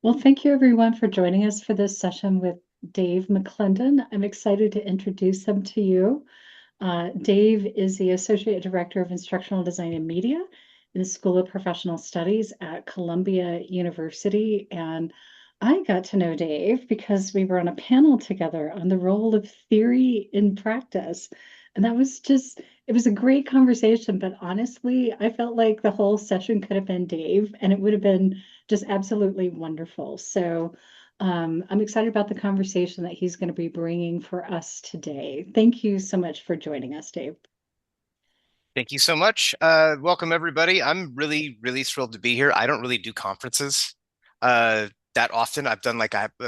Well, thank you everyone for joining us for this session with Dave McClendon. I'm excited to introduce him to you. Dave is the Associate Director of Instructional Design and Media in the School of Professional Studies at Columbia University. And I got to know Dave because we were on a panel together on the role of theory in practice. And it was a great conversation. But honestly, I felt like the whole session could have been Dave and it would have been just absolutely wonderful. I'm excited about the conversation that he's going to be bringing for us today. Thank you so much for joining us, Dave. Thank you so much. Welcome everybody. I'm really thrilled to be here. I don't really do conferences that often. I've done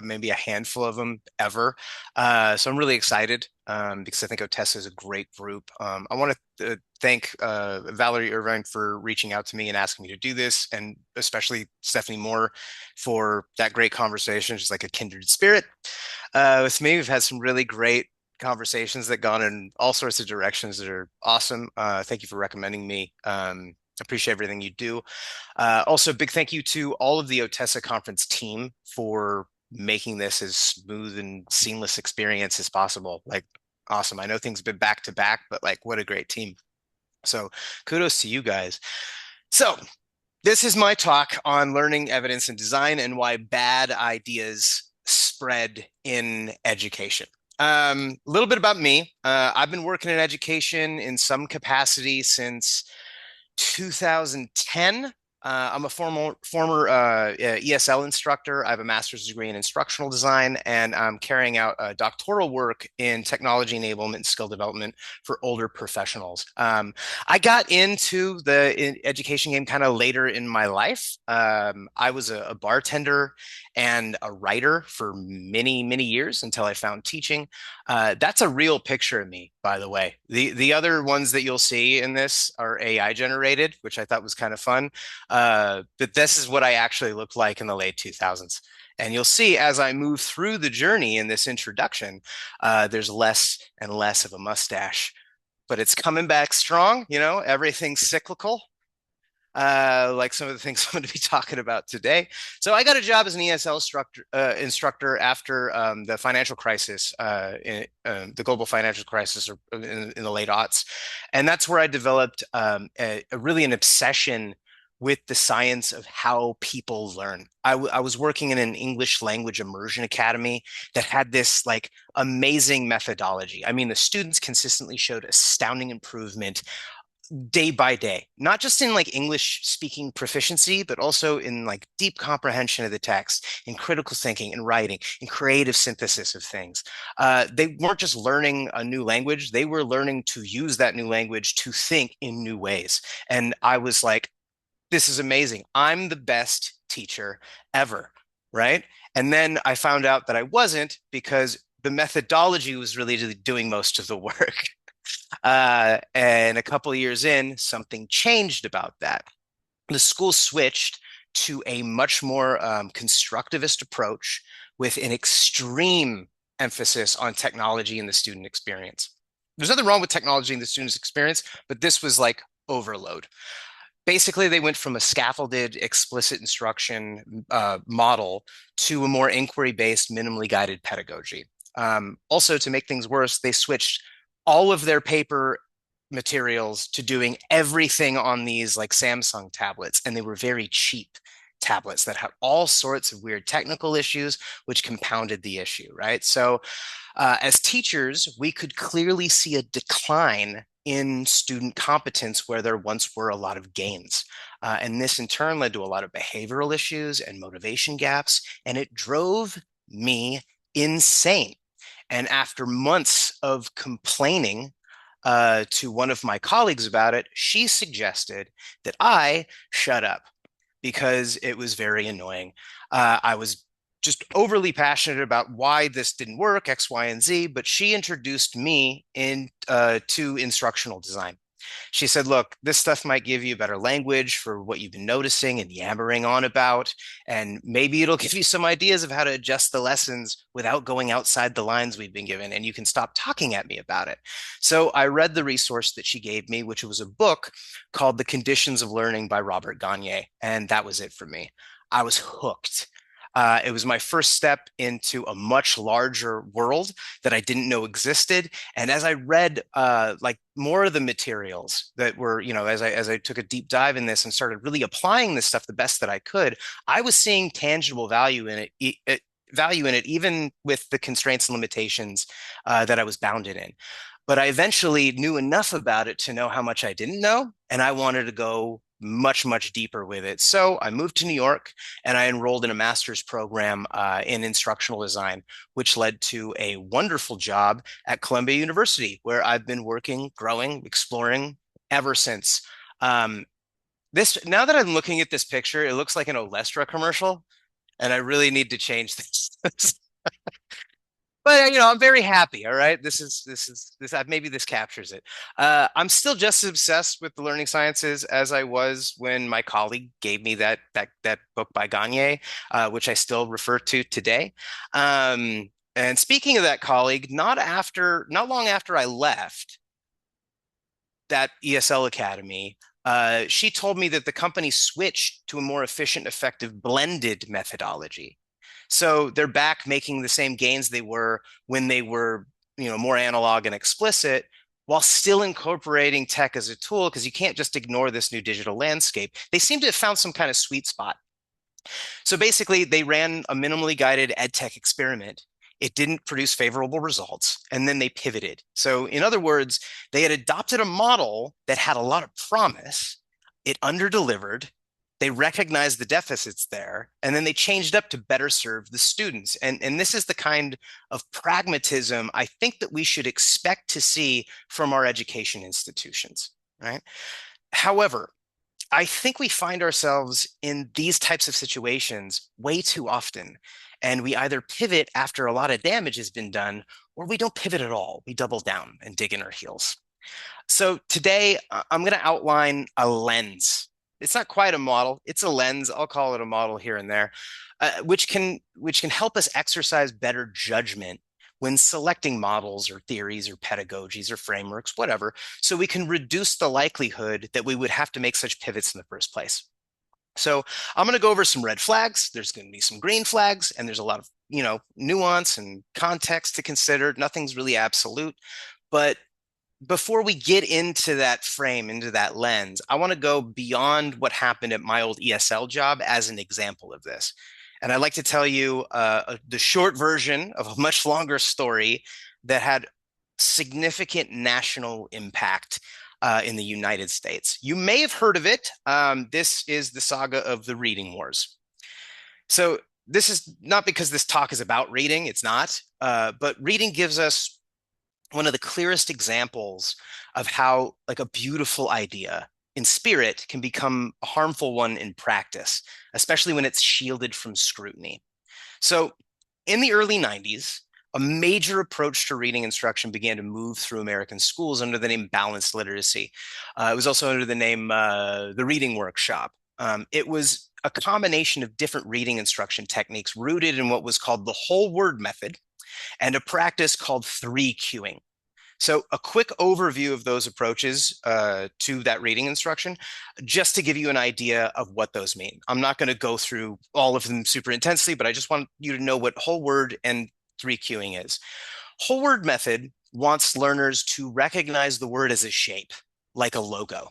maybe a handful of them ever. So I'm really excited because I think Otessa is a great group. I want to thank Valerie Irvine for reaching out to me and asking me to do this, and especially Stephanie Moore for that great conversation. She's like a kindred spirit with me. We've had some really great conversations that gone in all sorts of directions that are awesome. Thank you for recommending me. Appreciate everything you do. Also, big thank you to all of the Otessa conference team for making this as smooth and seamless experience as possible. Like, awesome. I know things have been back to back, but like, what a great team. So, kudos to you guys. So, this is my talk on learning, evidence, and design and why bad ideas spread in education. A little bit about me. I've been working in education in some capacity since 2010. I'm a former ESL instructor. I have a master's degree in instructional design, and I'm carrying out doctoral work in technology enablement and skill development for older professionals. I got into the education game kind of later in my life. I was a bartender and a writer for many years until I found teaching. That's a real picture of me, by the way. The other ones that you'll see in this are AI generated, which I thought was kind of fun. But this is what I actually looked like in the late 2000s. And you'll see as I move through the journey in this introduction, there's less and less of a mustache, but it's coming back strong. You know, everything's cyclical, like some of the things I'm going to be talking about today. So I got a job as an ESL instructor after the financial crisis, the global financial crisis in the late aughts. And that's where I developed really an obsession with the science of how people learn. I was working in an English language immersion academy that had this like amazing methodology. I mean, the students consistently showed astounding improvement day by day, not just in like English speaking proficiency, but also in like deep comprehension of the text, in critical thinking and writing, in creative synthesis of things. They weren't just learning a new language, they were learning to use that new language to think in new ways. And I was like, this is amazing. I'm the best teacher ever, right? And then I found out that I wasn't because the methodology was really doing most of the work. And a couple of years in, something changed about that. The school switched to a much more constructivist approach with an extreme emphasis on technology and the student experience. There's nothing wrong with technology and the student's experience, but this was like overload. Basically, they went from a scaffolded, explicit instruction model to a more inquiry-based, minimally guided pedagogy. Also, to make things worse, they switched all of their paper materials to doing everything on these like Samsung tablets, and they were very cheap tablets that had all sorts of weird technical issues, which compounded the issue, right? So, as teachers, we could clearly see a decline in student competence where there once were a lot of gains. And this in turn led to a lot of behavioral issues and motivation gaps, and it drove me insane. And after months of complaining to one of my colleagues about it, she suggested that I shut up because it was very annoying. I was just overly passionate about why this didn't work, X, Y, and Z, but she introduced me to instructional design. She said, look, this stuff might give you better language for what you've been noticing and yammering on about. And maybe it'll give you some ideas of how to adjust the lessons without going outside the lines we've been given. And you can stop talking at me about it. So I read the resource that she gave me, which was a book called The Conditions of Learning by Robert Gagne. And that was it for me. I was hooked. It was my first step into a much larger world that I didn't know existed. And as I read like more of the materials that were, as I took a deep dive in this and started really applying this stuff the best that I could, I was seeing tangible value in it, even with the constraints and limitations that I was bounded in. But I eventually knew enough about it to know how much I didn't know, and I wanted to go much, much deeper with it. So I moved to New York and I enrolled in a master's program in instructional design, which led to a wonderful job at Columbia University, where I've been working, growing, exploring ever since. Um, now that I'm looking at this picture, it looks like an Olestra commercial, and I really need to change this. But I'm very happy. All right, maybe this captures it. I'm still just as obsessed with the learning sciences as I was when my colleague gave me that book by Gagne, which I still refer to today. And speaking of that colleague, not long after I left that ESL Academy, she told me that the company switched to a more efficient, effective blended methodology. So they're back making the same gains they were when they were, more analog and explicit, while still incorporating tech as a tool, because you can't just ignore this new digital landscape. They seem to have found some kind of sweet spot. So basically, they ran a minimally guided ed tech experiment. It didn't produce favorable results, and then they pivoted. So, in other words, they had adopted a model that had a lot of promise. It underdelivered. They recognized the deficits there, and then they changed up to better serve the students. And this is the kind of pragmatism I think that we should expect to see from our education institutions, right? However, I think we find ourselves in these types of situations way too often. And we either pivot after a lot of damage has been done, or we don't pivot at all. We double down and dig in our heels. So today, I'm going to outline a lens. It's not quite a model, it's a lens. I'll call it a model here and there, which can help us exercise better judgment when selecting models or theories or pedagogies or frameworks, whatever, so we can reduce the likelihood that we would have to make such pivots in the first place. So I'm going to go over some red flags. There's going to be some green flags, and there's a lot of, nuance and context to consider. Nothing's really absolute. But before we get into that frame, into that lens, I want to go beyond what happened at my old ESL job as an example of this. And I'd like to tell you the short version of a much longer story that had significant national impact in the United States. You may have heard of it. This is the saga of the reading wars. So this is not because this talk is about reading, it's not, but reading gives us one of the clearest examples of how like a beautiful idea in spirit can become a harmful one in practice, especially when it's shielded from scrutiny. So in the early 90s, a major approach to reading instruction began to move through American schools under the name balanced literacy. It was also under the name the Reading Workshop. It was a combination of different reading instruction techniques rooted in what was called the whole word method and a practice called 3Qing. So a quick overview of those approaches to that reading instruction, just to give you an idea of what those mean. I'm not going to go through all of them super intensely, but I just want you to know what whole word and 3Qing is. Whole word method wants learners to recognize the word as a shape, like a logo.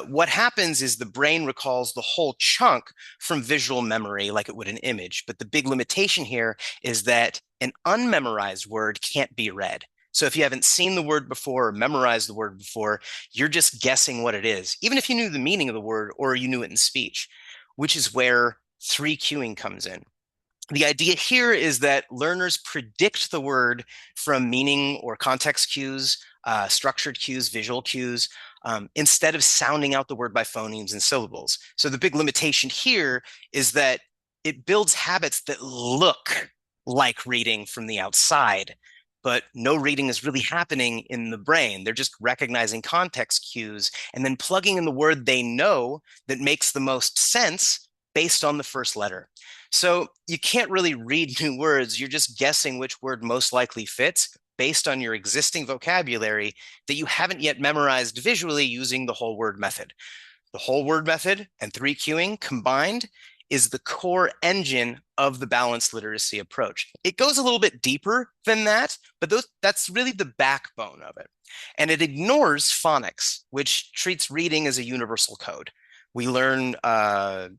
What happens is the brain recalls the whole chunk from visual memory like it would an image. But the big limitation here is that an unmemorized word can't be read. So if you haven't seen the word before or memorized the word before, you're just guessing what it is, even if you knew the meaning of the word or you knew it in speech, which is where 3Qing comes in. The idea here is that learners predict the word from meaning or context cues, structured cues, visual cues, instead of sounding out the word by phonemes and syllables. So the big limitation here is that it builds habits that look like reading from the outside, but no reading is really happening in the brain. They're just recognizing context cues and then plugging in the word they know that makes the most sense based on the first letter. So you can't really read new words. You're just guessing which word most likely fits based on your existing vocabulary that you haven't yet memorized visually using the whole word method. The whole word method and 3Qing combined is the core engine of the balanced literacy approach. It goes a little bit deeper than that, but that's really the backbone of it. And it ignores phonics, which treats reading as a universal code. We learn letter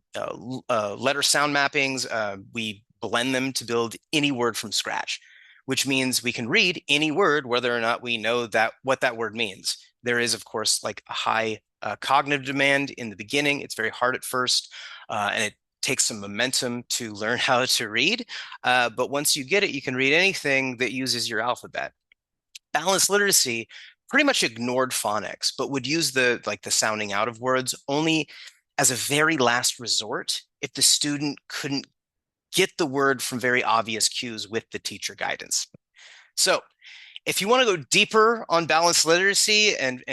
sound mappings. We blend them to build any word from scratch, which means we can read any word, whether or not we know what that word means. There is, of course, like a high cognitive demand in the beginning. It's very hard at first, and it takes some momentum to learn how to read. But once you get it, you can read anything that uses your alphabet. Balanced literacy pretty much ignored phonics, but would use the sounding out of words only as a very last resort if the student couldn't get the word from very obvious cues with the teacher guidance. So if you want to go deeper on balanced literacy and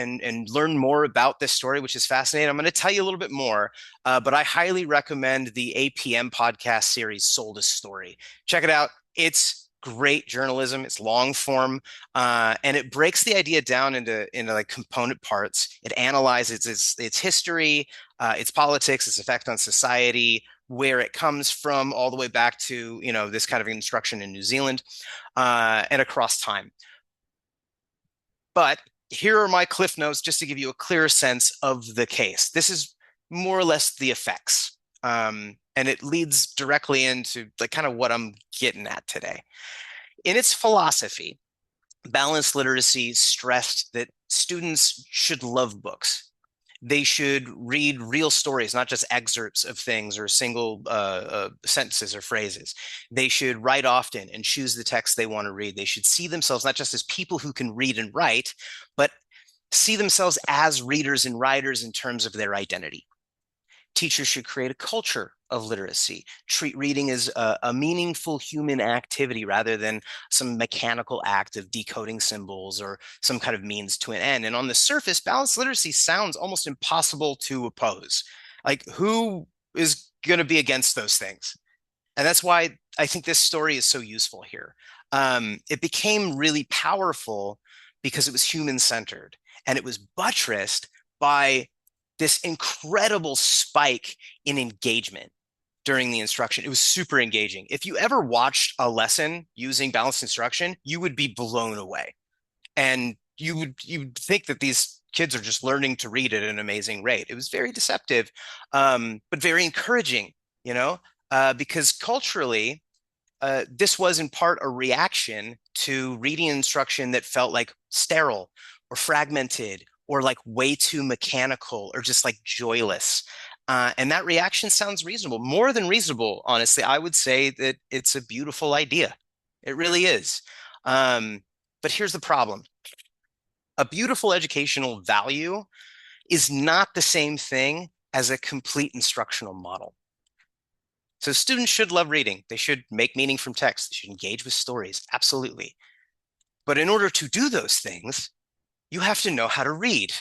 learn more about this story, which is fascinating, I'm going to tell you a little bit more, but I highly recommend the APM podcast series, Sold a Story. Check it out. It's great journalism. It's long form, and it breaks the idea down into like component parts. It analyzes its history, its politics, its effect on society, where it comes from, all the way back to this kind of instruction in New Zealand, and across time. But here are my cliff notes just to give you a clearer sense of the case. This is more or less the effects, and it leads directly into like kind of what I'm getting at today. In its philosophy, balanced literacy stressed that students should love books. They should read real stories, not just excerpts of things or single sentences or phrases. They should write often and choose the text they want to read. They should see themselves not just as people who can read and write, but see themselves as readers and writers in terms of their identity. Teachers should create a culture of literacy, treat reading as a meaningful human activity rather than some mechanical act of decoding symbols or some kind of means to an end. And on the surface, balanced literacy sounds almost impossible to oppose. Like, who is going to be against those things? And that's why I think this story is so useful here. It became really powerful because it was human-centered, and it was buttressed by this incredible spike in engagement during the instruction. It was super engaging. If you ever watched a lesson using balanced instruction, you would be blown away. And you'd think that these kids are just learning to read at an amazing rate. It was very deceptive, but very encouraging, because culturally, this was in part a reaction to reading instruction that felt like sterile or fragmented or like way too mechanical or just like joyless. And that reaction sounds reasonable, more than reasonable, honestly. I would say that it's a beautiful idea. It really is. But here's the problem. A beautiful educational value is not the same thing as a complete instructional model. So students should love reading. They should make meaning from text. They should engage with stories, absolutely. But in order to do those things, you have to know how to read.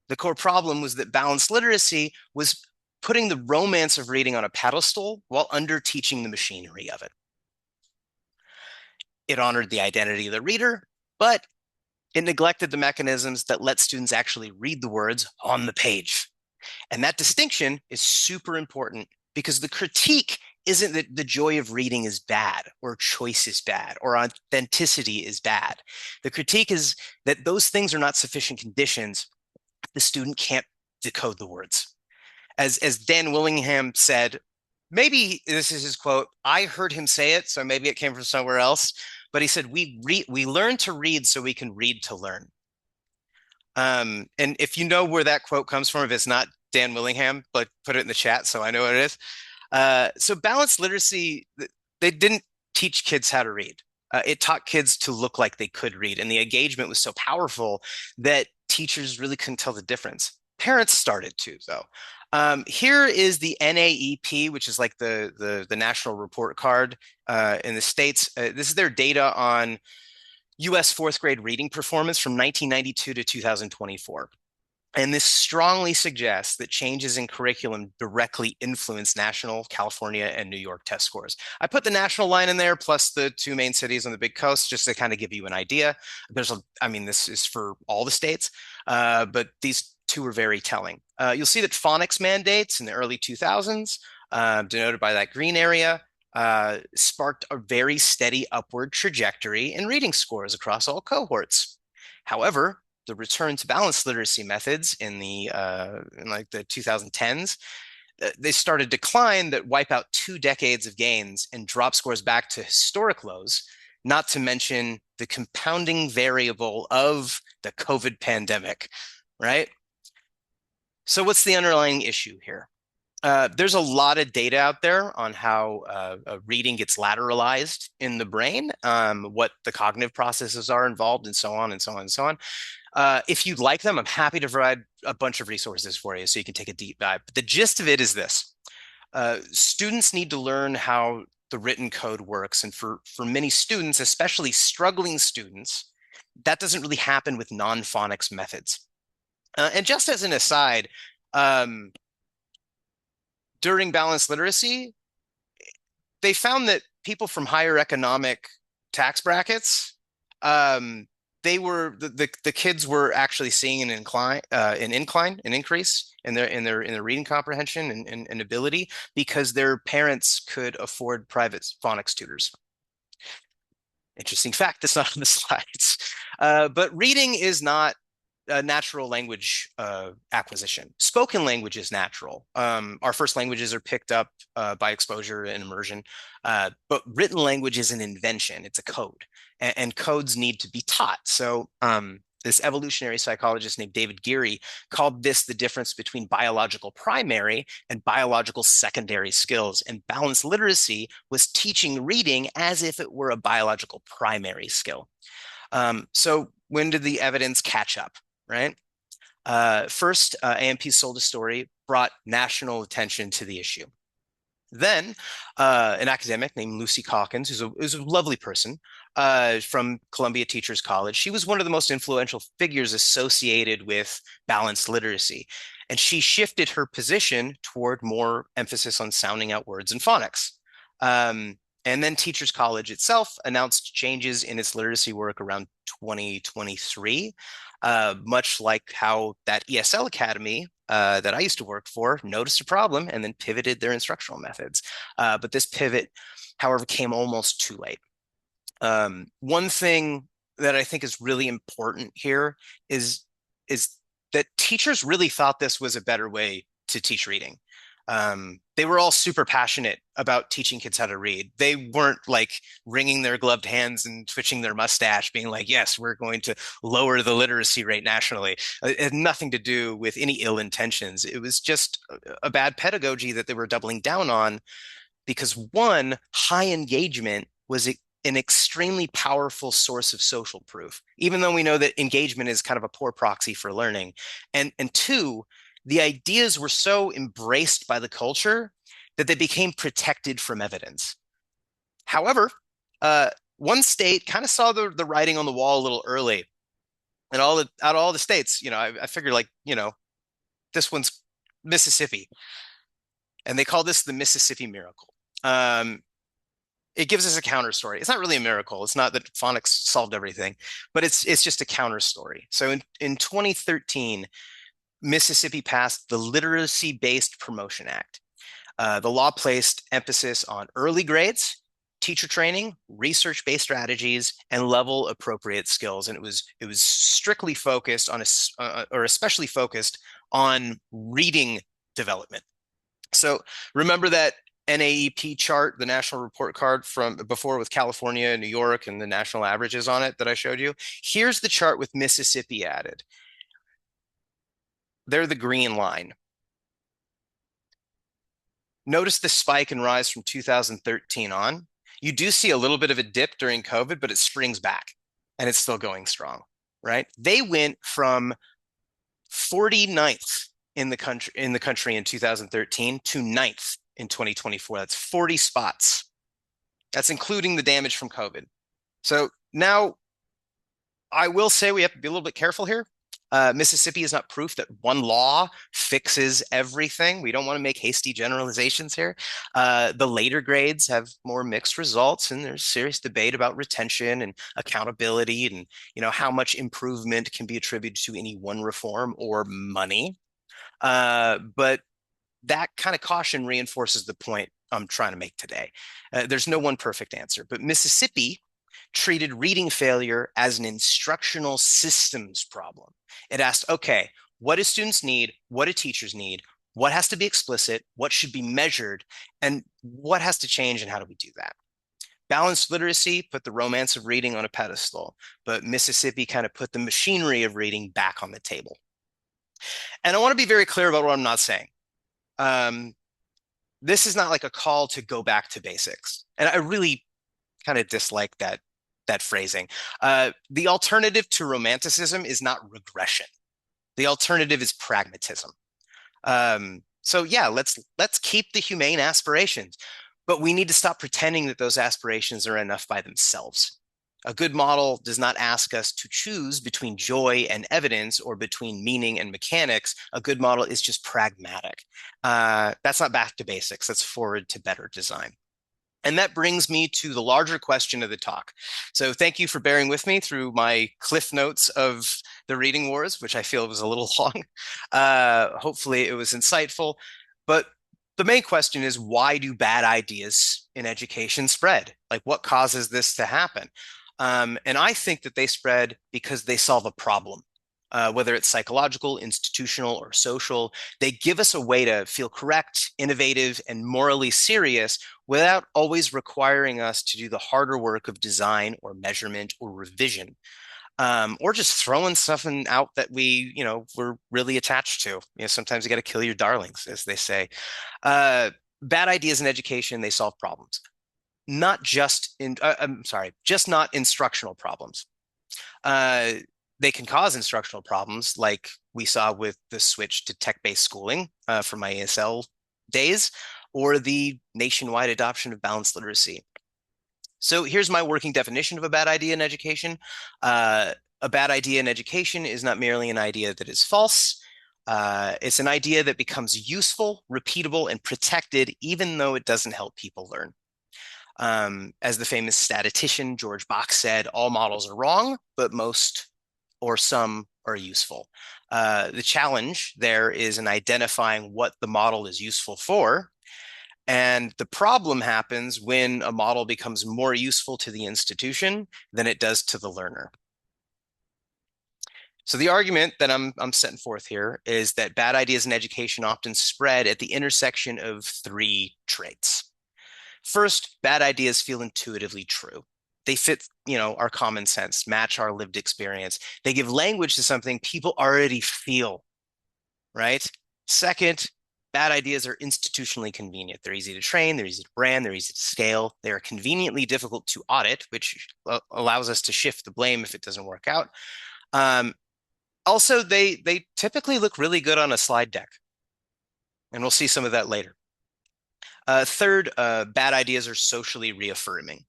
The core problem was that balanced literacy was putting the romance of reading on a pedestal while under teaching the machinery of it. It honored the identity of the reader, but it neglected the mechanisms that let students actually read the words on the page. And that distinction is super important because the critique isn't that the joy of reading is bad or choice is bad or authenticity is bad. The critique is that those things are not sufficient conditions. The student can't decode the words. As Dan Willingham said, maybe this is his quote, I heard him say it, so maybe it came from somewhere else, but he said, we learn to read so we can read to learn. And if you know where that quote comes from, if it's not Dan Willingham, but put it in the chat so I know what it is. So balanced literacy, they didn't teach kids how to read. It taught kids to look like they could read. And the engagement was so powerful that teachers really couldn't tell the difference. Parents started to, though. Here is the NAEP, which is like the national report card in the States. This is their data on US fourth grade reading performance from 1992 to 2024. And this strongly suggests that changes in curriculum directly influence national, California, and New York test scores. I put the national line in there, plus the two main cities on the Big Coast, just to kind of give you an idea. This is for all the states, but these two are very telling. You'll see that phonics mandates in the early 2000s, denoted by that green area, sparked a very steady upward trajectory in reading scores across all cohorts. However, the return to balanced literacy methods in like the 2010s, they started decline that wipe out 2 decades of gains and drop scores back to historic lows, not to mention the compounding variable of the COVID pandemic, right? So what's the underlying issue here? There's a lot of data out there on how reading gets lateralized in the brain, what the cognitive processes are involved, and so on and so on and so on. If you'd like them, I'm happy to provide a bunch of resources for you so you can take a deep dive. But the gist of it is this. Students need to learn how the written code works. And for many students, especially struggling students, that doesn't really happen with non-phonics methods. And just as an aside, during balanced literacy, they found that people from higher economic tax brackets, the kids were actually seeing an increase in their reading comprehension and ability because their parents could afford private phonics tutors. Interesting fact, that's not on the slides. But reading is not natural language acquisition. Spoken language is natural. Our first languages are picked up by exposure and immersion, but written language is an invention. It's a code, and codes need to be taught. So this evolutionary psychologist named David Geary called this the difference between biological primary and biological secondary skills. And balanced literacy was teaching reading as if it were a biological primary skill. So when did the evidence catch up? Right? First, AMP's Sold a Story brought national attention to the issue. Then, an academic named Lucy Calkins, who's a lovely person from Columbia Teachers College, she was one of the most influential figures associated with balanced literacy. And she shifted her position toward more emphasis on sounding out words and phonics. And then Teachers College itself announced changes in its literacy work around 2023. Much like how that ESL Academy that I used to work for noticed a problem and then pivoted their instructional methods. But this pivot, however, came almost too late. One thing that I think is really important here is that teachers really thought this was a better way to teach reading. They were all super passionate about teaching kids how to read. They weren't like wringing their gloved hands and twitching their mustache, being like, yes, we're going to lower the literacy rate nationally. It had nothing to do with any ill intentions. It was just a bad pedagogy that they were doubling down on because one, high engagement was an extremely powerful source of social proof, even though we know that engagement is kind of a poor proxy for learning. And two, the ideas were so embraced by the culture that they became protected from evidence. However, one state kind of saw the writing on the wall a little early. And out of all the states, I figured this one's Mississippi. And they call this the Mississippi miracle. It gives us a counter story. It's not really a miracle. It's not that phonics solved everything, but it's just a counter story. So in 2013, Mississippi passed the Literacy-Based Promotion Act. The law placed emphasis on early grades, teacher training, research-based strategies, and level-appropriate skills. And it was strictly focused on, or especially focused on reading development. So remember that NAEP chart, the national report card from before with California, New York, and the national averages on it that I showed you? Here's the chart with Mississippi added. They're the green line. Notice the spike and rise from 2013 on. You do see a little bit of a dip during COVID, but it springs back and it's still going strong, right? They went from 49th in the country in 2013 to 9th in 2024. That's 40 spots. That's including the damage from COVID. So now I will say we have to be a little bit careful here. Mississippi is not proof that one law fixes everything. We don't want to make hasty generalizations here. The later grades have more mixed results, and there's serious debate about retention and accountability, and how much improvement can be attributed to any one reform or money. But that kind of caution reinforces the point I'm trying to make today. There's no one perfect answer, but Mississippi treated reading failure as an instructional systems problem. It asked, okay, what do students need? What do teachers need? What has to be explicit? What should be measured? And what has to change, and how do we do that? Balanced literacy put the romance of reading on a pedestal, but Mississippi kind of put the machinery of reading back on the table. And I want to be very clear about what I'm not saying. Um, this is not like a call to go back to basics. And I really kind of dislike that phrasing. The alternative to romanticism is not regression. The alternative is pragmatism. So yeah, let's keep the humane aspirations, but we need to stop pretending that those aspirations are enough by themselves. A good model does not ask us to choose between joy and evidence or between meaning and mechanics. A good model is just pragmatic. That's not back to basics. That's forward to better design. And that brings me to the larger question of the talk. So thank you for bearing with me through my cliff notes of the reading wars, which I feel was a little long. Hopefully it was insightful. But the main question is, why do bad ideas in education spread? Like, what causes this to happen? And I think that they spread because they solve a problem. Whether it's psychological, institutional, or social, they give us a way to feel correct, innovative, and morally serious without always requiring us to do the harder work of design or measurement or revision, or just throwing something out that we're really attached to. Sometimes you got to kill your darlings, as they say. Bad ideas in education, they solve problems, not just just not instructional problems. They can cause instructional problems, like we saw with the switch to tech-based schooling from my ESL days, or the nationwide adoption of balanced literacy. So here's my working definition of a bad idea in education. A bad idea in education is not merely an idea that is false. It's an idea that becomes useful, repeatable, and protected, even though it doesn't help people learn. As the famous statistician George Box said, all models are wrong, but most or some are useful. The challenge there is in identifying what the model is useful for. And the problem happens when a model becomes more useful to the institution than it does to the learner. So the argument that I'm setting forth here is that bad ideas in education often spread at the intersection of three traits. First, bad ideas feel intuitively true. They fit, our common sense, match our lived experience. They give language to something people already feel, right? Second, bad ideas are institutionally convenient. They're easy to train, they're easy to brand, they're easy to scale. They are conveniently difficult to audit, which allows us to shift the blame if it doesn't work out. Also, they typically look really good on a slide deck, and we'll see some of that later. Third, bad ideas are socially reaffirming.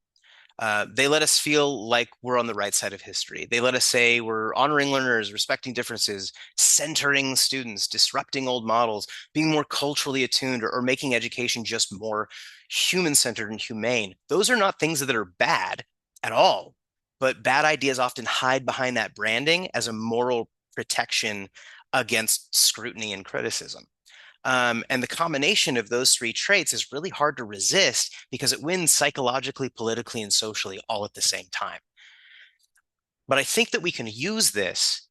They let us feel like we're on the right side of history. They let us say we're honoring learners, respecting differences, centering students, disrupting old models, being more culturally attuned, or making education just more human-centered and humane. Those are not things that are bad at all, but bad ideas often hide behind that branding as a moral protection against scrutiny and criticism. And the combination of those three traits is really hard to resist because it wins psychologically, politically, and socially all at the same time. But I think that we can use this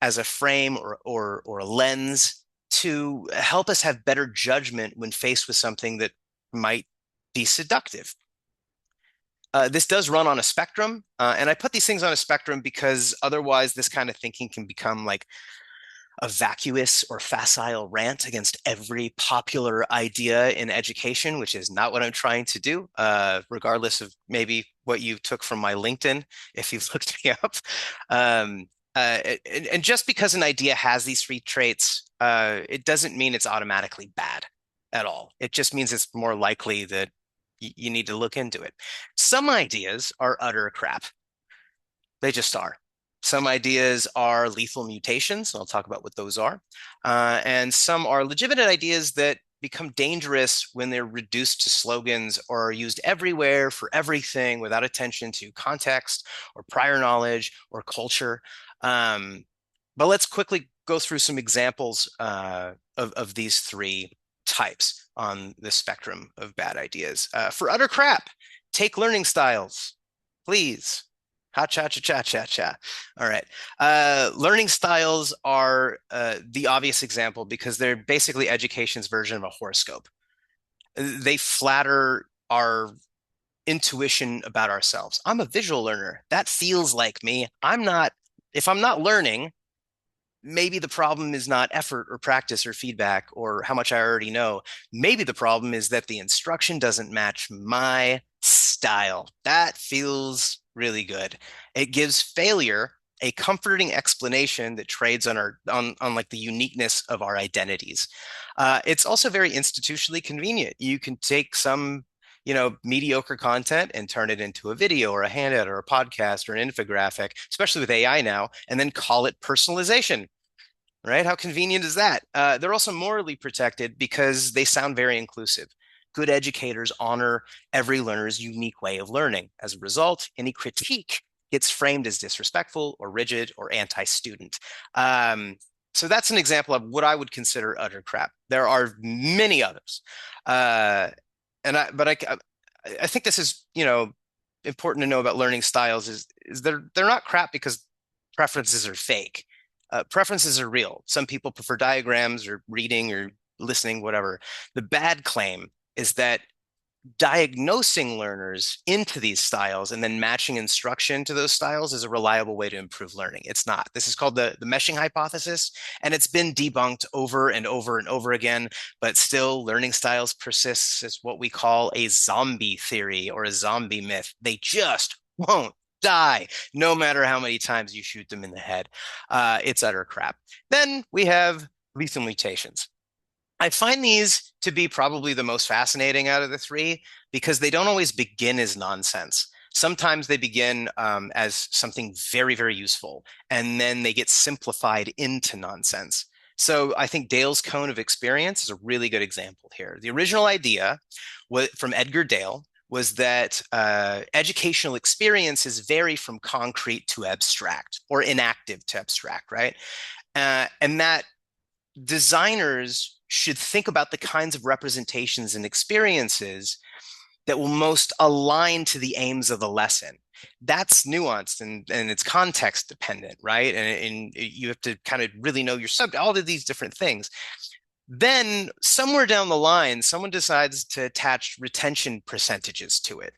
as a frame or a lens to help us have better judgment when faced with something that might be seductive. This does run on a spectrum, and I put these things on a spectrum because otherwise this kind of thinking can become like a vacuous or facile rant against every popular idea in education, which is not what I'm trying to do, regardless of maybe what you took from my LinkedIn, if you've looked me up. And just because an idea has these three traits, it doesn't mean it's automatically bad at all. It just means it's more likely that you need to look into it. Some ideas are utter crap. They just are. Some ideas are lethal mutations, and I'll talk about what those are. And some are legitimate ideas that become dangerous when they're reduced to slogans or are used everywhere for everything without attention to context or prior knowledge or culture. But let's quickly go through some examples of these three types on the spectrum of bad ideas. For utter crap, take learning styles, please. Ha cha cha cha cha cha. All right. Learning styles are the obvious example because they're basically education's version of a horoscope. They flatter our intuition about ourselves. I'm a visual learner. That feels like me. If I'm not learning, maybe the problem is not effort or practice or feedback or how much I already know. Maybe the problem is that the instruction doesn't match my style. That feels really good. It gives failure a comforting explanation that trades on like the uniqueness of our identities. It's also very institutionally convenient. You can take some mediocre content and turn it into a video or a handout or a podcast or an infographic, especially with AI now, and then call it personalization. Right? How convenient is that? They're also morally protected because they sound very inclusive. Good educators honor every learner's unique way of learning. As a result, any critique gets framed as disrespectful or rigid or anti-student. So that's an example of what I would consider utter crap. There are many others. But I think this is, important to know about learning styles is they're not crap because preferences are fake. Preferences are real. Some people prefer diagrams or reading or listening, whatever. The bad claim is that diagnosing learners into these styles and then matching instruction to those styles is a reliable way to improve learning. It's not. This is called the meshing hypothesis, and it's been debunked over and over and over again, but still learning styles persists as what we call a zombie theory or a zombie myth. They just won't die, no matter how many times you shoot them in the head. It's utter crap. Then we have lethal mutations. I find these to be probably the most fascinating out of the three because they don't always begin as nonsense. Sometimes they begin as something very, very useful, and then they get simplified into nonsense. So I think Dale's cone of experience is a really good example here. The original idea from Edgar Dale was that educational experiences vary from concrete to abstract or inactive to abstract, right? And that designers should think about the kinds of representations and experiences that will most align to the aims of the lesson. That's nuanced and it's context dependent, right? And you have to kind of really know your subject, all of these different things. Then somewhere down the line, someone decides to attach retention percentages to it.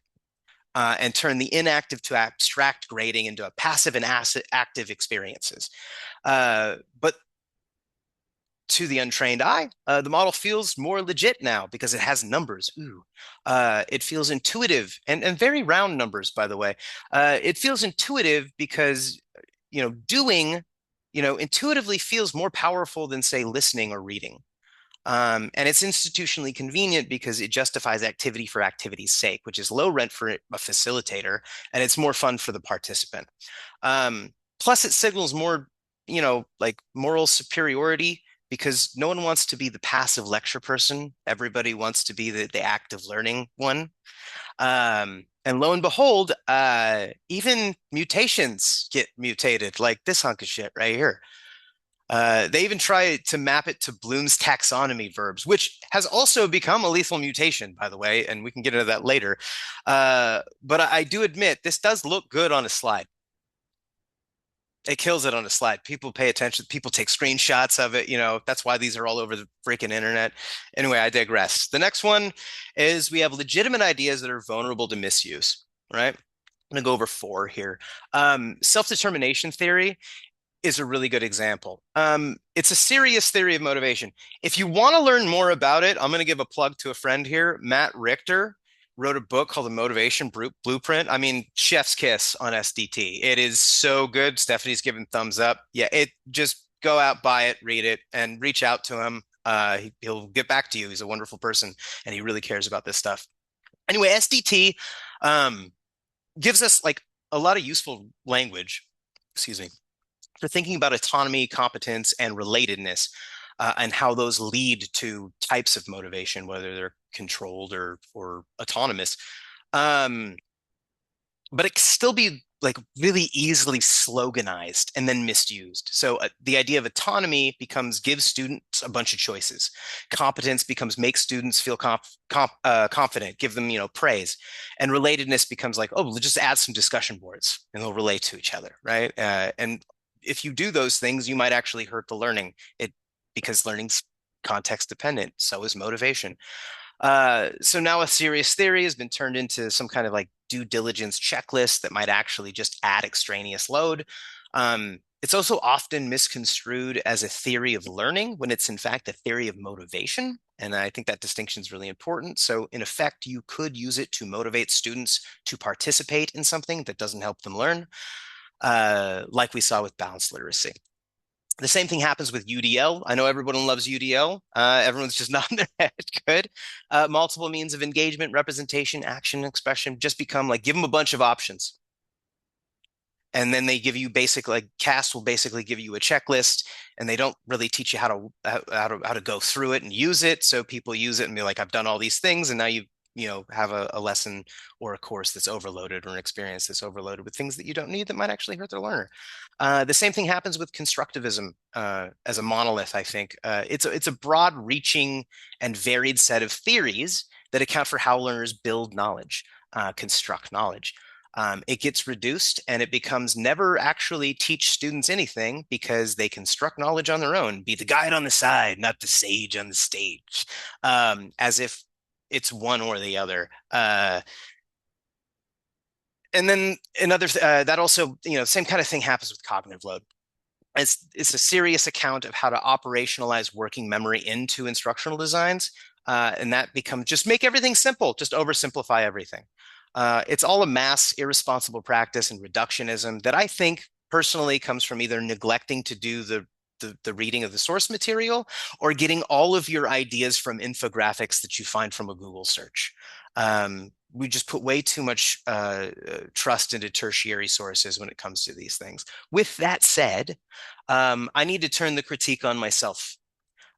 And turn the inactive to abstract grading into a passive and active experiences. But to the untrained eye, the model feels more legit now because it has numbers. Ooh, it feels intuitive and very round numbers, by the way. It feels intuitive because, doing, intuitively feels more powerful than, say, listening or reading. And it's institutionally convenient because it justifies activity for activity's sake, which is low rent for a facilitator, and it's more fun for the participant. Plus, it signals more, like moral superiority because no one wants to be the passive lecture person. Everybody wants to be the active learning one. And lo and behold, even mutations get mutated, like this hunk of shit right here. They even try to map it to Bloom's taxonomy verbs, which has also become a lethal mutation, by the way, and we can get into that later. But I do admit this does look good on a slide. It kills it on a slide. People pay attention. People take screenshots of it. That's why these are all over the freaking internet. Anyway, I digress. The next one is we have legitimate ideas that are vulnerable to misuse, right? I'm going to go over 4 here. Self-determination theory is a really good example. It's a serious theory of motivation. If you want to learn more about it, I'm going to give a plug to a friend here, Matt Richter, wrote a book called The Motivation Blueprint. I mean, chef's kiss on SDT. It is so good. Stephanie's giving thumbs up. Yeah, just go out, buy it, read it, and reach out to him. He'll get back to you. He's a wonderful person, and he really cares about this stuff. Anyway, SDT gives us like a lot of useful language excuse me, for thinking about autonomy, competence, and relatedness, and how those lead to types of motivation, whether they're controlled or autonomous. Um, but it can still be like really easily sloganized and then misused. So the idea of autonomy becomes give students a bunch of choices. Competence becomes make students feel confident, give them, praise. And relatedness becomes like, oh, we'll just add some discussion boards and they'll relate to each other, right? And if you do those things, you might actually hurt the learning. Because learning's context dependent. So is motivation. So now a serious theory has been turned into some kind of like due diligence checklist that might actually just add extraneous load. It's also often misconstrued as a theory of learning when it's in fact a theory of motivation. And I think that distinction is really important. So in effect, you could use it to motivate students to participate in something that doesn't help them learn, like we saw with balanced literacy. The same thing happens with UDL. I know everyone loves UDL. Everyone's just nodding their head. Good. Multiple means of engagement, representation, action, expression just become like give them a bunch of options. And then they give you basic, like CAST will basically give you a checklist, and they don't really teach you how to go through it and use it. So people use it and be like, I've done all these things, and now you have a lesson or a course that's overloaded or an experience that's overloaded with things that you don't need that might actually hurt the learner. The same thing happens with constructivism as a monolith, I think. It's a broad-reaching and varied set of theories that account for how learners build knowledge, construct knowledge. It gets reduced and it becomes never actually teach students anything because they construct knowledge on their own, be the guide on the side, not the sage on the stage, as if it's one or the other. And then another that also, same kind of thing happens with cognitive load. It's a serious account of how to operationalize working memory into instructional designs. And that becomes just make everything simple, just oversimplify everything. It's all a mass irresponsible practice and reductionism that I think personally comes from either neglecting to do the reading of the source material or getting all of your ideas from infographics that you find from a Google search. We just put way too much trust into tertiary sources when it comes to these things. With that said, I need to turn the critique on myself.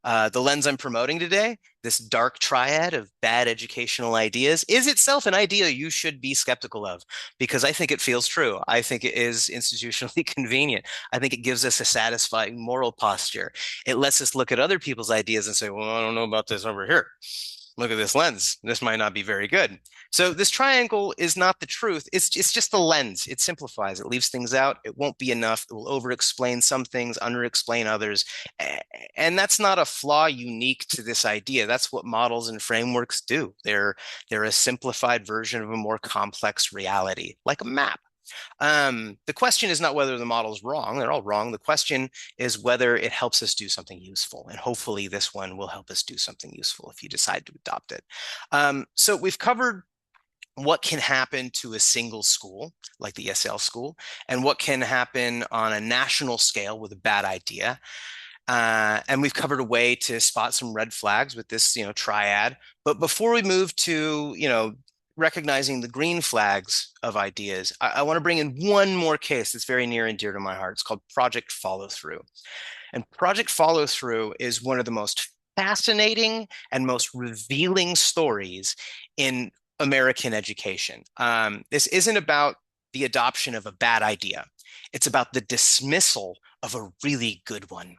The lens I'm promoting today, this dark triad of bad educational ideas, is itself an idea you should be skeptical of because I think it feels true. I think it is institutionally convenient. I think it gives us a satisfying moral posture. It lets us look at other people's ideas and say, well, I don't know about this over here. Look at this lens. This might not be very good. So this triangle is not the truth. It's just the lens. It simplifies. It leaves things out. It won't be enough. It will over-explain some things, under-explain others. And that's not a flaw unique to this idea. That's what models and frameworks do. They're a simplified version of a more complex reality, like a map. The question is not whether the model is wrong. They're all wrong. The question is whether it helps us do something useful. And hopefully this one will help us do something useful if you decide to adopt it. So we've covered what can happen to a single school, like the ESL school, and what can happen on a national scale with a bad idea. And we've covered a way to spot some red flags with this, triad. But before we move to, recognizing the green flags of ideas, I want to bring in one more case that's very near and dear to my heart. It's called Project Follow Through. And Project Follow Through is one of the most fascinating and most revealing stories in American education. This isn't about the adoption of a bad idea. It's about the dismissal of a really good one.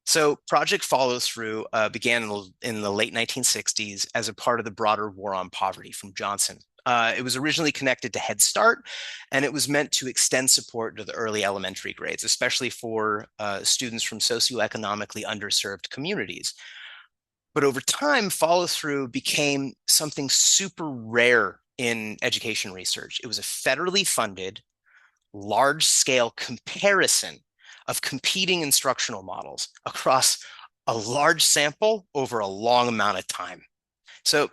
So Project Follow Through began in the late 1960s as a part of the broader war on poverty from Johnson. It was originally connected to Head Start, and it was meant to extend support to the early elementary grades, especially for students from socioeconomically underserved communities. But over time, follow through became something super rare in education research. It was a federally funded, large scale comparison of competing instructional models across a large sample over a long amount of time. So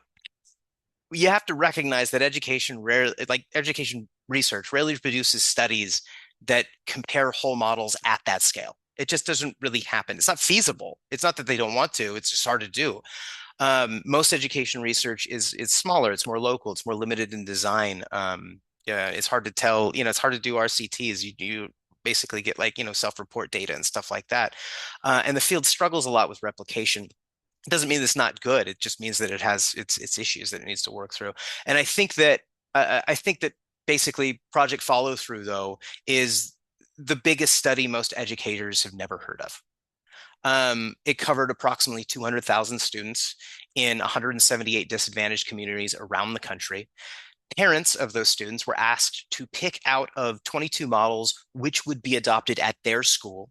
you have to recognize that education research rarely produces studies that compare whole models at that scale. It just doesn't really happen. It's not feasible. It's not that they don't want to, it's just hard to do. Most education research is smaller, it's more local, it's more limited in design. Yeah, it's hard to tell, it's hard to do RCTs. You basically get like, self-report data and stuff like that. And the field struggles a lot with replication. It doesn't mean it's not good. It just means that it has its issues that it needs to work through. And I think that basically project follow through though is the biggest study most educators have never heard of. It covered approximately 200,000 students in 178 disadvantaged communities around the country. Parents of those students were asked to pick out of 22 models which would be adopted at their school.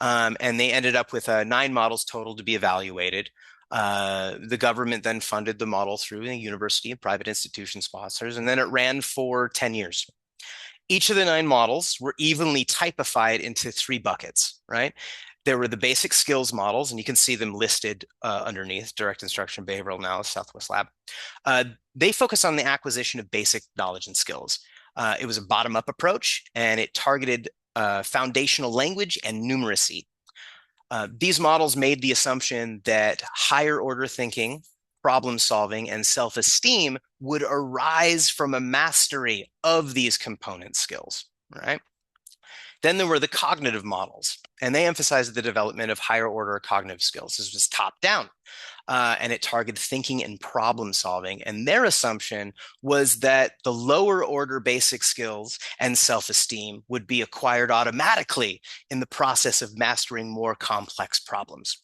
And they ended up with 9 models total to be evaluated. The government then funded the model through the university and private institution sponsors, and then it ran for 10 years. Each of the 9 models were evenly typified into 3 buckets, right? There were the basic skills models, and you can see them listed underneath: direct instruction, behavioral analysis, Southwest Lab. They focus on the acquisition of basic knowledge and skills. It was a bottom-up approach, and it targeted foundational language and numeracy. These models made the assumption that higher order thinking, problem solving, and self-esteem would arise from a mastery of these component skills, right? Then there were the cognitive models, and they emphasized the development of higher order cognitive skills. This was top down, and it targeted thinking and problem solving. And their assumption was that the lower order basic skills and self-esteem would be acquired automatically in the process of mastering more complex problems.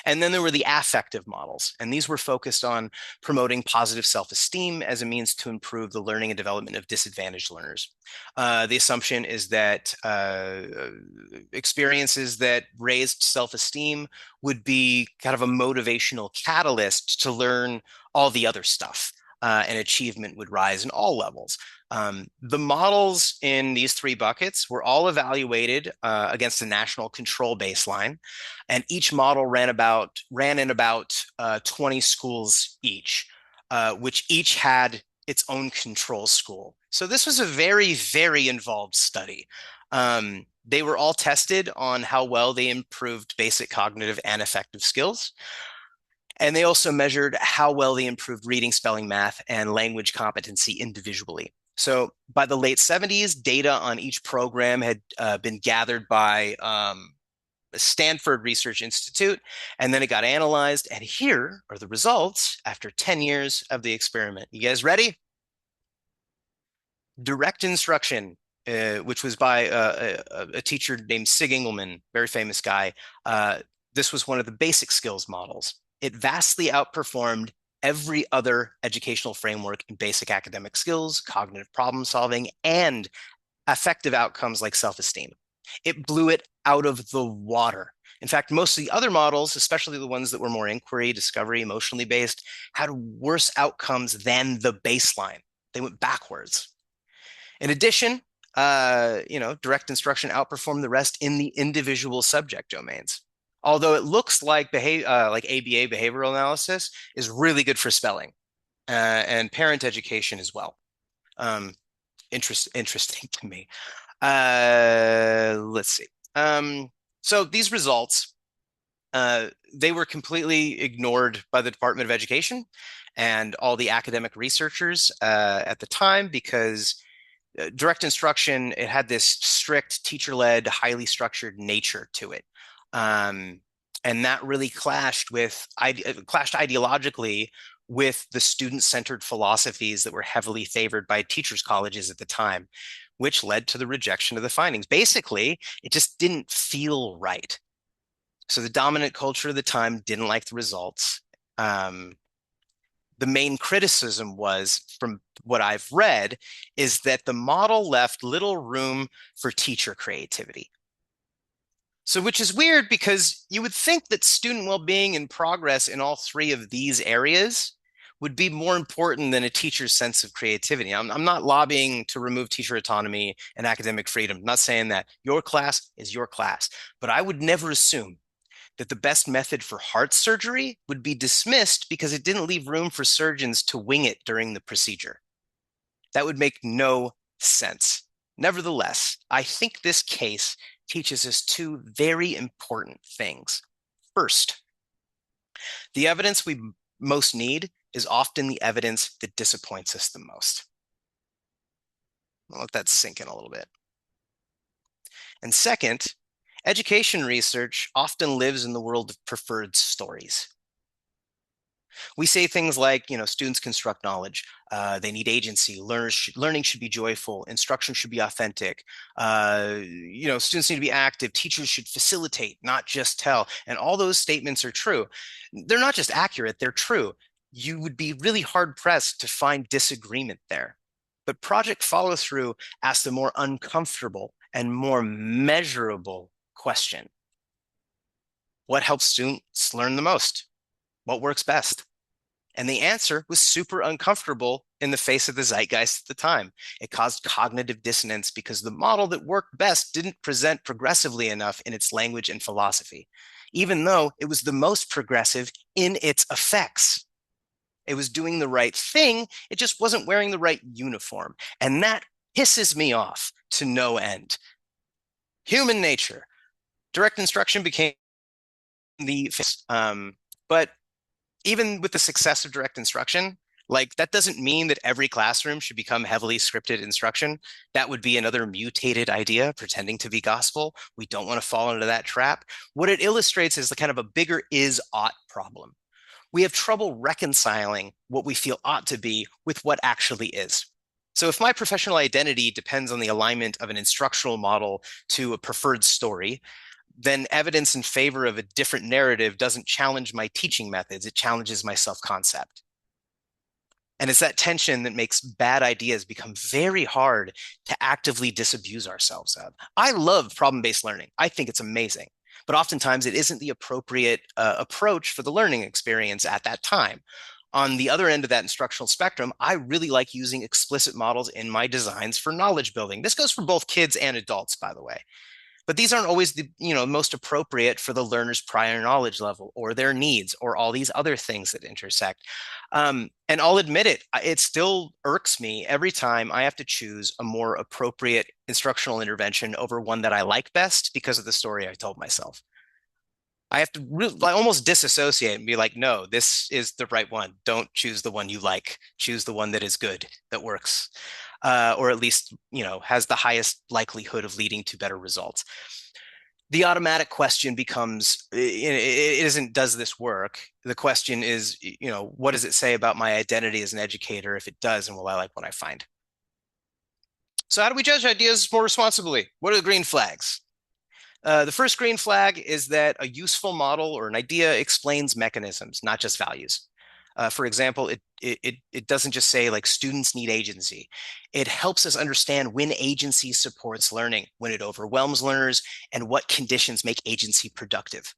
And then there were the affective models, and these were focused on promoting positive self-esteem as a means to improve the learning and development of disadvantaged learners. The assumption is that experiences that raised self-esteem would be kind of a motivational catalyst to learn all the other stuff, and achievement would rise in all levels. The models in these 3 buckets were all evaluated against a national control baseline, and each model ran in about 20 schools each, which each had its own control school. So this was a very, very involved study. They were all tested on how well they improved basic cognitive and affective skills. And they also measured how well they improved reading, spelling, math, and language competency individually. So by the late 70s, data on each program had been gathered by the Stanford Research Institute, and then it got analyzed. And here are the results after 10 years of the experiment. You guys ready? Direct instruction, which was by a teacher named Sig Engelman, very famous guy. This was one of the basic skills models. It vastly outperformed every other educational framework in basic academic skills, cognitive problem solving, and affective outcomes like self-esteem. It blew it out of the water. In fact, most of the other models, especially the ones that were more inquiry, discovery, emotionally based, had worse outcomes than the baseline. They went backwards. In addition, direct instruction outperformed the rest in the individual subject domains. Although it looks like ABA, behavioral analysis, is really good for spelling and parent education as well. Interesting to me. Let's see. So these results, they were completely ignored by the Department of Education and all the academic researchers at the time, because direct instruction, it had this strict teacher-led, highly structured nature to it. And that really clashed ideologically with the student-centered philosophies that were heavily favored by teachers' colleges at the time, which led to the rejection of the findings. Basically, it just didn't feel right. So the dominant culture of the time didn't like the results. The main criticism was, from what I've read, is that the model left little room for teacher creativity. So, which is weird, because you would think that student well-being and progress in all 3 of these areas would be more important than a teacher's sense of creativity. I'm not lobbying to remove teacher autonomy and academic freedom. I'm not saying that. Your class is your class. But I would never assume that the best method for heart surgery would be dismissed because it didn't leave room for surgeons to wing it during the procedure. That would make no sense. Nevertheless, I think this case teaches us 2 very important things. First, the evidence we most need is often the evidence that disappoints us the most. I'll let that sink in a little bit. And second, education research often lives in the world of preferred stories. We say things like, students construct knowledge. They need agency. Learning should be joyful. Instruction should be authentic. Students need to be active. Teachers should facilitate, not just tell. And all those statements are true. They're not just accurate, they're true. You would be really hard pressed to find disagreement there. But project follow through asks the more uncomfortable and more measurable question. What helps students learn the most? What works best? And the answer was super uncomfortable in the face of the zeitgeist at the time. It caused cognitive dissonance because the model that worked best didn't present progressively enough in its language and philosophy, even though it was the most progressive in its effects. It was doing the right thing, it just wasn't wearing the right uniform. And that pisses me off to no end. Human nature. Direct instruction became but even with the success of direct instruction, like that doesn't mean that every classroom should become heavily scripted instruction. That would be another mutated idea pretending to be gospel. We don't want to fall into that trap. What it illustrates is the kind of a bigger is ought problem. We have trouble reconciling what we feel ought to be with what actually is. So if my professional identity depends on the alignment of an instructional model to a preferred story, then evidence in favor of a different narrative doesn't challenge my teaching methods, it challenges my self-concept. And it's that tension that makes bad ideas become very hard to actively disabuse ourselves of. I love problem-based learning. I think it's amazing. But oftentimes it isn't the appropriate approach for the learning experience at that time. On the other end of that instructional spectrum, I really like using explicit models in my designs for knowledge building. This goes for both kids and adults, by the way. But these aren't always the most appropriate for the learner's prior knowledge level or their needs or all these other things that intersect. And I'll admit it still irks me every time I have to choose a more appropriate instructional intervention over one that I like best because of the story I told myself. I have to almost disassociate and be like, no, this is the right one. Don't choose the one you like. Choose the one that is good, that works, or at least, has the highest likelihood of leading to better results. The automatic question becomes, it isn't, does this work? The question is, what does it say about my identity as an educator? If it does, and will I like what I find? So how do we judge ideas more responsibly? What are the green flags? The first green flag is that a useful model or an idea explains mechanisms, not just values. For example, it doesn't just say like students need agency. It helps us understand when agency supports learning, when it overwhelms learners, and what conditions make agency productive.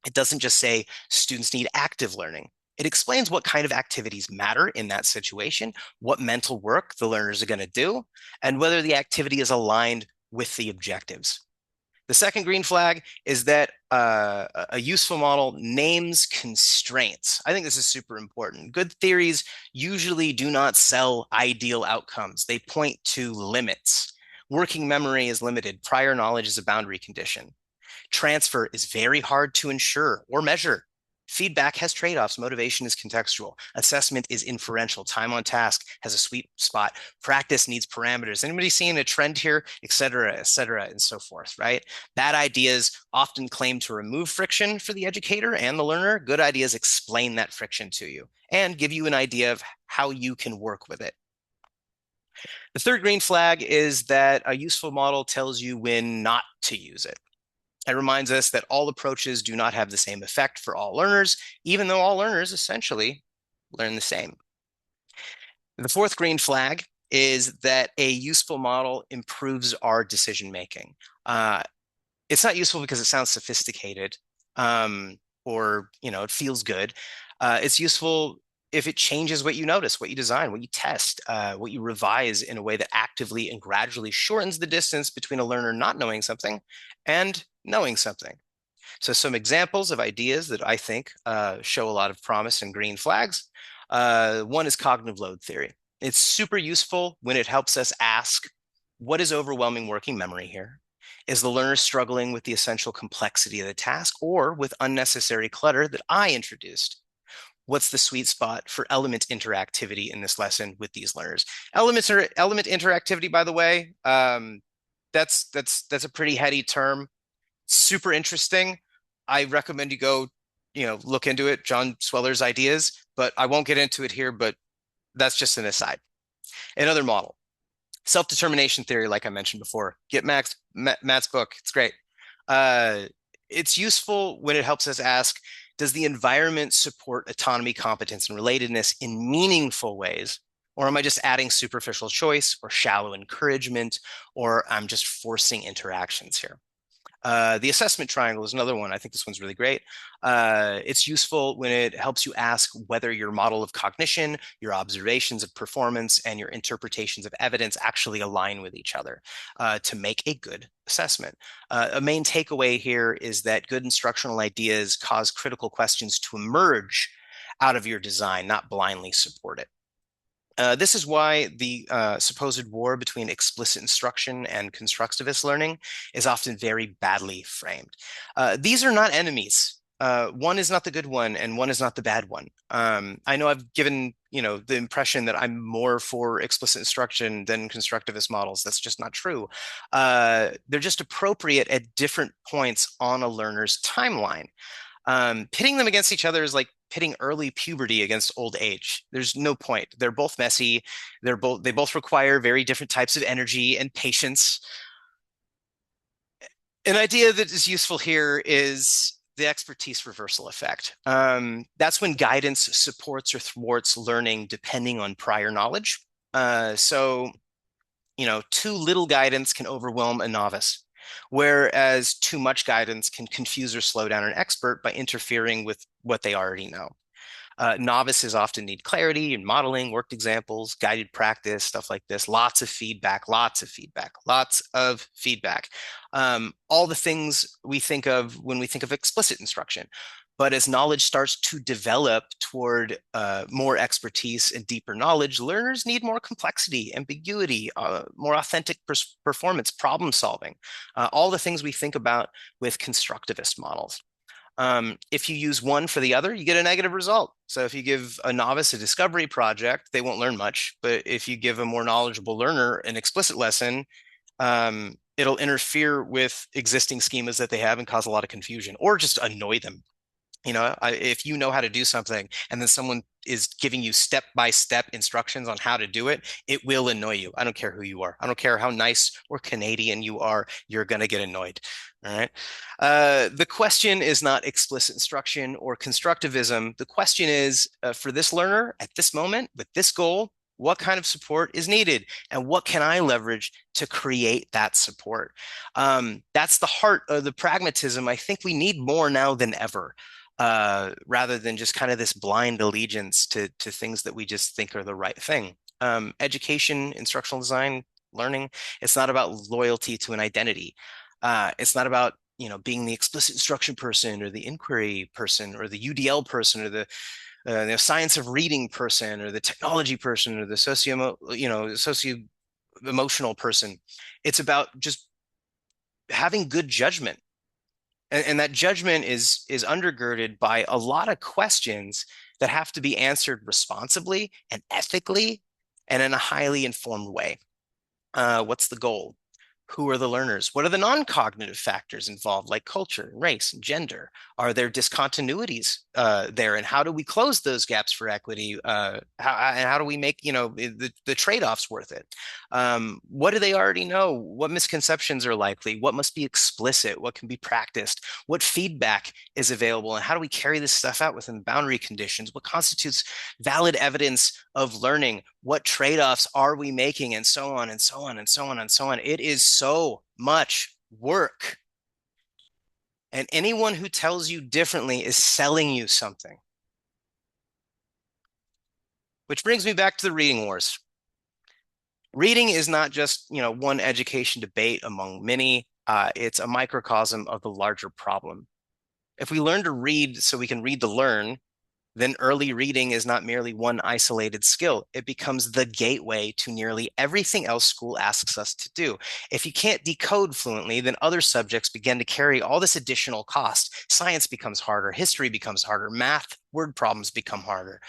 It doesn't just say students need active learning. It explains what kind of activities matter in that situation, what mental work the learners are going to do, and whether the activity is aligned with the objectives. The second green flag is that a useful model names constraints. I think this is super important. Good theories usually do not sell ideal outcomes. They point to limits. Working memory is limited. Prior knowledge is a boundary condition. Transfer is very hard to ensure or measure. Feedback has trade-offs. Motivation is contextual. Assessment is inferential. Time on task has a sweet spot. Practice needs parameters. Anybody seeing a trend here? Et cetera, and so forth, right? Bad ideas often claim to remove friction for the educator and the learner. Good ideas explain that friction to you and give you an idea of how you can work with it. The third green flag is that a useful model tells you when not to use it. It reminds us that all approaches do not have the same effect for all learners, even though all learners essentially learn the same. The fourth green flag is that a useful model improves our decision making. It's not useful because it sounds sophisticated or it feels good. It's useful if it changes what you notice, what you design, what you test, what you revise in a way that actively and gradually shortens the distance between a learner not knowing something and knowing something. So some examples of ideas that I think show a lot of promise and green flags. One is cognitive load theory. It's super useful when it helps us ask, what is overwhelming working memory here? Is the learner struggling with the essential complexity of the task or with unnecessary clutter that I introduced? What's the sweet spot for element interactivity in this lesson with these learners? Element interactivity, by the way, that's a pretty heady term. Super interesting. I recommend you go, look into it, John Sweller's ideas, but I won't get into it here, but that's just an aside. Another model, self-determination theory, like I mentioned before. Get Matt's book. It's great. Uh, it's useful when it helps us ask, does the environment support autonomy, competence, and relatedness in meaningful ways? Or am I just adding superficial choice or shallow encouragement, or I'm just forcing interactions here? The assessment triangle is another one. I think this one's really great. It's useful when it helps you ask whether your model of cognition, your observations of performance, and your interpretations of evidence actually align with each other to make a good assessment. A main takeaway here is that good instructional ideas cause critical questions to emerge out of your design, not blindly support it. This is why the supposed war between explicit instruction and constructivist learning is often very badly framed. These are not enemies. One is not the good one, and one is not the bad one. I know I've given the impression that I'm more for explicit instruction than constructivist models. That's just not true. They're just appropriate at different points on a learner's timeline. Pitting them against each other is like pitting early puberty against old age. There's no point. They're both messy. They both require very different types of energy and patience. An idea that is useful here is the expertise reversal effect. That's when guidance supports or thwarts learning depending on prior knowledge. So, too little guidance can overwhelm a novice, whereas too much guidance can confuse or slow down an expert by interfering with what they already know. Novices often need clarity and modeling, worked examples, guided practice, stuff like this. Lots of feedback, lots of feedback, lots of feedback. All the things we think of when we think of explicit instruction. But as knowledge starts to develop toward more expertise and deeper knowledge, learners need more complexity, ambiguity, more authentic performance, problem solving, all the things we think about with constructivist models. If you use one for the other, you get a negative result. So if you give a novice a discovery project, they won't learn much. But if you give a more knowledgeable learner an explicit lesson, it'll interfere with existing schemas that they have and cause a lot of confusion or just annoy them. If you know how to do something and then someone is giving you step-by-step instructions on how to do it, it will annoy you. I don't care who you are. I don't care how nice or Canadian you are. You're going to get annoyed. All right. The question is not explicit instruction or constructivism. The question is, for this learner at this moment with this goal, what kind of support is needed and what can I leverage to create that support? That's the heart of the pragmatism I think we need more now than ever. Rather than just kind of this blind allegiance to things that we just think are the right thing. Education, instructional design, learning, it's not about loyalty to an identity. It's not about being the explicit instruction person or the inquiry person or the UDL person or the science of reading person or the technology person or the socio-emotional person. It's about just having good judgment. And that judgment is undergirded by a lot of questions that have to be answered responsibly and ethically and in a highly informed way. What's the goal? Who are the learners? What are the non-cognitive factors involved, like culture, race, and gender? Are there discontinuities there? And how do we close those gaps for equity? How do we make the trade-offs worth it? What do they already know? What misconceptions are likely? What must be explicit? What can be practiced? What feedback is available? And how do we carry this stuff out within boundary conditions? What constitutes valid evidence of learning? What trade-offs are we making? And so on and so on and so on and so on. It is so much work. And anyone who tells you differently is selling you something. Which brings me back to the reading wars. Reading is not just, one education debate among many. It's a microcosm of the larger problem. If we learn to read so we can read to learn, then early reading is not merely one isolated skill. It becomes the gateway to nearly everything else school asks us to do. If you can't decode fluently, then other subjects begin to carry all this additional cost. Science becomes harder, history becomes harder, math, word problems become harder.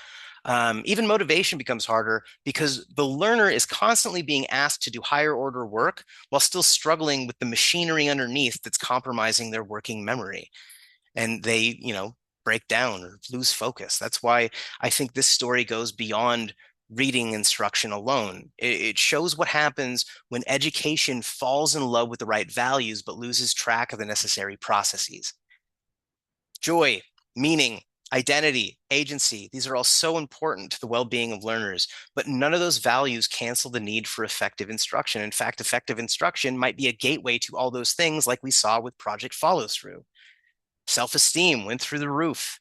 Even motivation becomes harder because the learner is constantly being asked to do higher order work while still struggling with the machinery underneath that's compromising their working memory. And they, break down or lose focus. That's why I think this story goes beyond reading instruction alone. It shows what happens when education falls in love with the right values but loses track of the necessary processes. Joy, meaning, identity, agency, these are all so important to the well-being of learners, but none of those values cancel the need for effective instruction. In fact, effective instruction might be a gateway to all those things like we saw with Project Follow Through. Self-esteem went through the roof.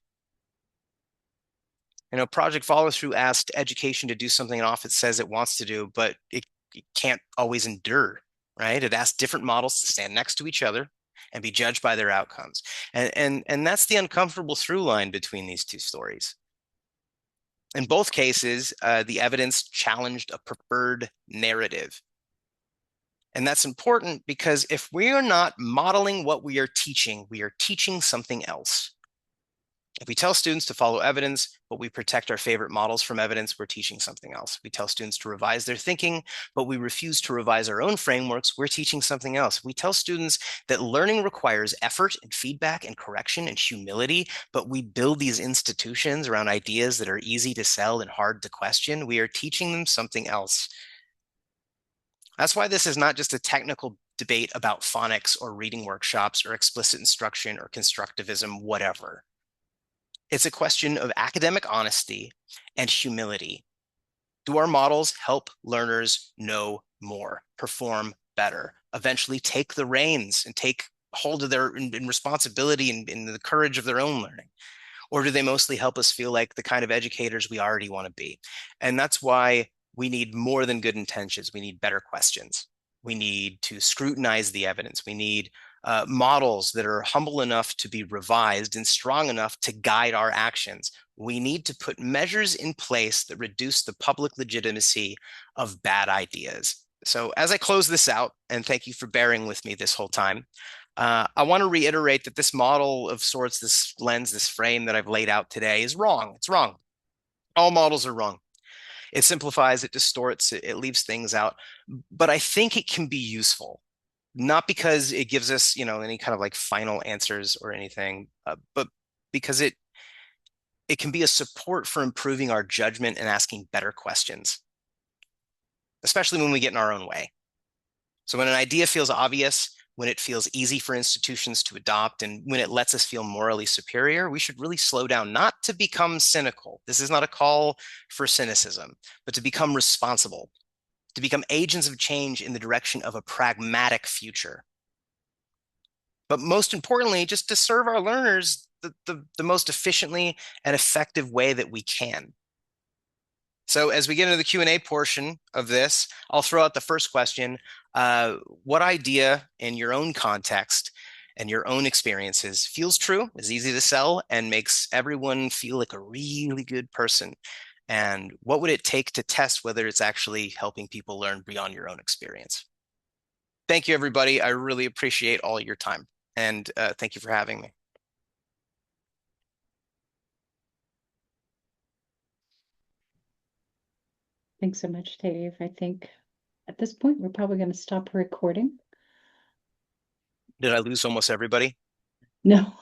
Project Follow Through asked education to do something off it says it wants to do, but it can't always endure, right? It asked different models to stand next to each other and be judged by their outcomes. And that's the uncomfortable through line between these two stories. In both cases, the evidence challenged a preferred narrative. And that's important because if we are not modeling what we are teaching something else. If we tell students to follow evidence, but we protect our favorite models from evidence, we're teaching something else. We tell students to revise their thinking, but we refuse to revise our own frameworks, we're teaching something else. We tell students that learning requires effort and feedback and correction and humility, but we build these institutions around ideas that are easy to sell and hard to question. We are teaching them something else. That's why this is not just a technical debate about phonics or reading workshops or explicit instruction or constructivism, whatever. It's a question of academic honesty and humility. Do our models help learners know more, perform better, eventually take the reins and take hold of their responsibility and the courage of their own learning? Or do they mostly help us feel like the kind of educators we already want to be? And that's why we need more than good intentions. We need better questions. We need to scrutinize the evidence. We need models that are humble enough to be revised and strong enough to guide our actions. We need to put measures in place that reduce the public legitimacy of bad ideas. So as I close this out, and thank you for bearing with me this whole time, I want to reiterate that this model of sorts, this lens, this frame that I've laid out today is wrong. It's wrong. All models are wrong. It simplifies, it distorts, it leaves things out. But I think it can be useful, not because it gives us, any kind of like final answers or anything, but because it can be a support for improving our judgment and asking better questions, especially when we get in our own way. So when an idea feels obvious, when it feels easy for institutions to adopt, and when it lets us feel morally superior, we should really slow down, not to become cynical. This is not a call for cynicism, but to become responsible, to become agents of change in the direction of a pragmatic future. But most importantly, just to serve our learners the most efficiently and effective way that we can. So as we get into the Q&A portion of this, I'll throw out the first question. What idea in your own context and your own experiences feels true, is easy to sell, and makes everyone feel like a really good person? And what would it take to test whether it's actually helping people learn beyond your own experience? Thank you, everybody. I really appreciate all your time. And thank you for having me. Thanks so much, Dave. I think at this point, we're probably going to stop recording. Did I lose almost everybody? No.